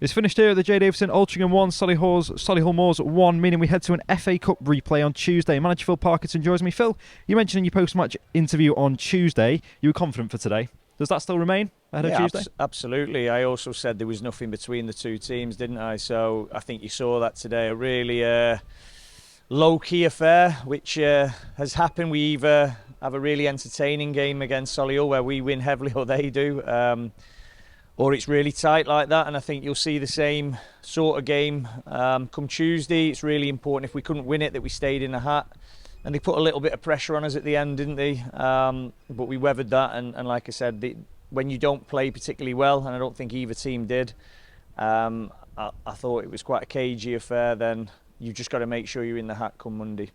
It's finished here at the J. Davison. Altrincham 1, Solihull Moors 1, meaning we head to an FA Cup replay on Tuesday. Manager Phil Parkinson joins me. Phil, you mentioned in your post-match interview on Tuesday you were confident for today. Does that still remain ahead of Tuesday? Absolutely. I also said there was nothing between the two teams, didn't I? So I think you saw that today. A really low-key affair, which has happened. We either have a really entertaining game against Solihull where we win heavily or they do. Or it's really tight like that, and I think you'll see the same sort of game come Tuesday. It's really important, if we couldn't win it, that we stayed in the hat. And they put a little bit of pressure on us at the end, didn't they? But we weathered that, and like I said, when you don't play particularly well, and I don't think either team did, I thought it was quite a cagey affair. Then you've just got to make sure you're in the hat come Monday.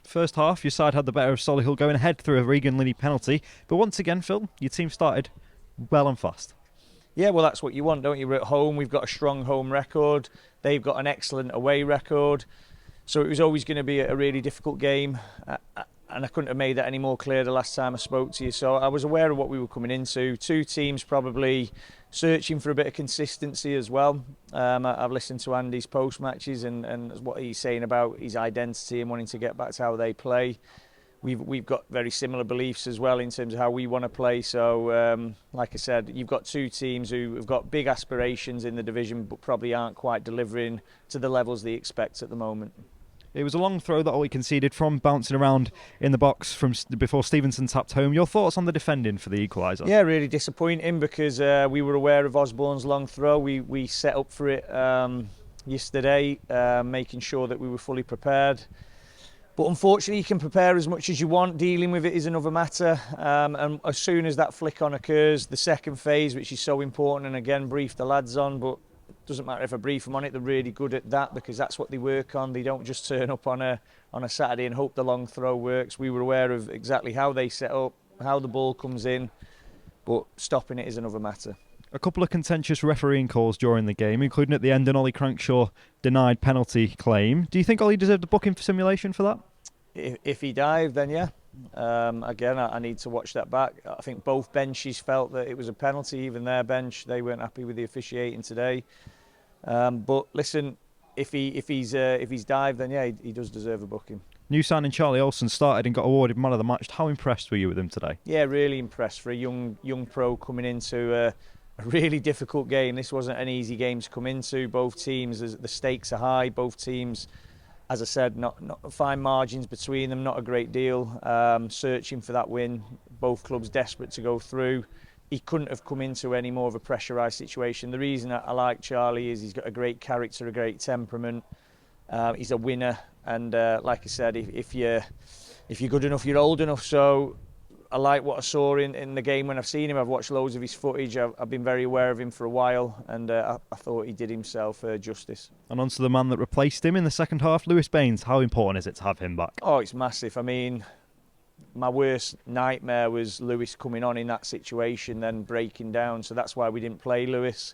First half, your side had the better of Solihull, going ahead through a Regan Linney penalty. But once again, Phil, your team started well and fast. Yeah, well, that's what you want, don't you? We're at home. We've got a strong home record. They've got an excellent away record. So it was always going to be a really difficult game. And I couldn't have made that any more clear the last time I spoke to you. So I was aware of what we were coming into. Two teams probably searching for a bit of consistency as well. I've listened to Andy's post-matches and what he's saying about his identity and wanting to get back to how they play. We've got very similar beliefs as well in terms of how we want to play. So, like I said, you've got two teams who have got big aspirations in the division, but probably aren't quite delivering to the levels they expect at the moment. It was a long throw that Ollie conceded from bouncing around in the box from before Stevenson tapped home. Your thoughts on the defending for the equaliser? Yeah, really disappointing because we were aware of Osborne's long throw. We set up for it yesterday, making sure that we were fully prepared. But unfortunately, you can prepare as much as you want. Dealing with it is another matter. And as soon as that flick on occurs, the second phase, which is so important, and again, brief the lads on, but it doesn't matter if I brief them on it, they're really good at that because that's what they work on. They don't just turn up on a Saturday and hope the long throw works. We were aware of exactly how they set up, how the ball comes in, but stopping it is another matter. A couple of contentious refereeing calls during the game, including at the end an Ollie Crankshaw denied penalty claim. Do you think Ollie deserved a booking for simulation for that? If he dived, then yeah. Again, I need to watch that back. I think both benches felt that it was a penalty, even their bench. They weren't happy with the officiating today. But listen, if he's dived, then yeah, he does deserve a booking. New signing Charlie Olsen started and got awarded man of the match. How impressed were you with him today? Yeah, really impressed for a young pro coming into a really difficult game. This wasn't an easy game to come into. Both teams, the stakes are high. Both teams, as I said, not fine margins between them, not a great deal. Searching for that win. Both clubs desperate to go through. He couldn't have come into any more of a pressurised situation. The reason I like Charlie is he's got a great character, a great temperament. He's a winner, and like I said, if you're good enough, you're old enough. So I like what I saw in the game when I've seen him. I've watched loads of his footage. I've been very aware of him for a while, and I thought he did himself justice. And on to the man that replaced him in the second half, Lewis Baines. How important is it to have him back? Oh, it's massive. I mean, my worst nightmare was Lewis coming on in that situation, then breaking down. So that's why we didn't play Lewis.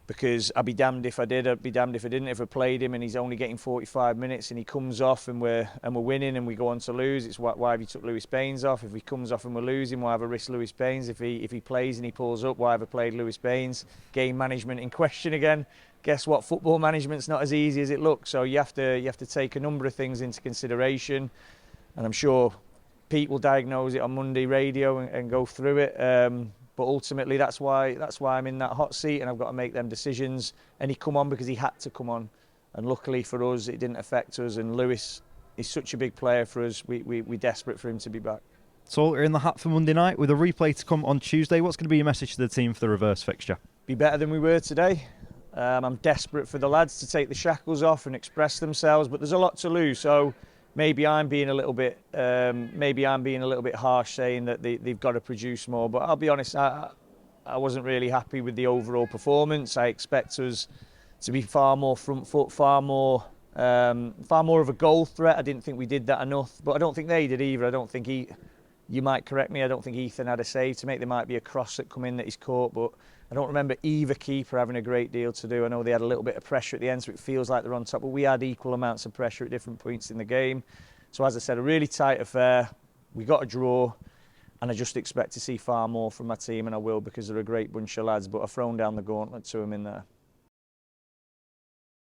Because I'd be damned if I did, I'd be damned if I didn't. If I played him and he's only getting 45 minutes and he comes off and we're winning and we go on to lose, it's why have you took Lewis Baines off? If he comes off and we're losing, why have I risked Lewis Baines? If he plays and he pulls up, why have I played Lewis Baines? Game management in question again. Guess what? Football management's not as easy as it looks. So you have to take a number of things into consideration, and I'm sure Pete will diagnose it on Monday radio and go through it. But ultimately, that's why I'm in that hot seat, and I've got to make them decisions. And he come on because he had to come on, and luckily for us, it didn't affect us. And Lewis is such a big player for us. We're desperate for him to be back. So you're in the hat for Monday night with a replay to come on Tuesday. What's going to be your message to the team for the reverse fixture? Be better than we were today. I'm desperate for the lads to take the shackles off and express themselves, but there's a lot to lose. So maybe I'm being a little bit harsh saying that they've got to produce more. But I'll be honest, I wasn't really happy with the overall performance. I expect us to be far more front foot, far more of a goal threat. I didn't think we did that enough, but I don't think they did either. I don't think you might correct me, I don't think Ethan had a save to make. There might be a cross that come in that he's caught, but I don't remember either keeper having a great deal to do. I know they had a little bit of pressure at the end, so it feels like they're on top, but we had equal amounts of pressure at different points in the game. So as I said, a really tight affair. We got a draw, and I just expect to see far more from my team, and I will, because they're a great bunch of lads, but I've thrown down the gauntlet to them in there.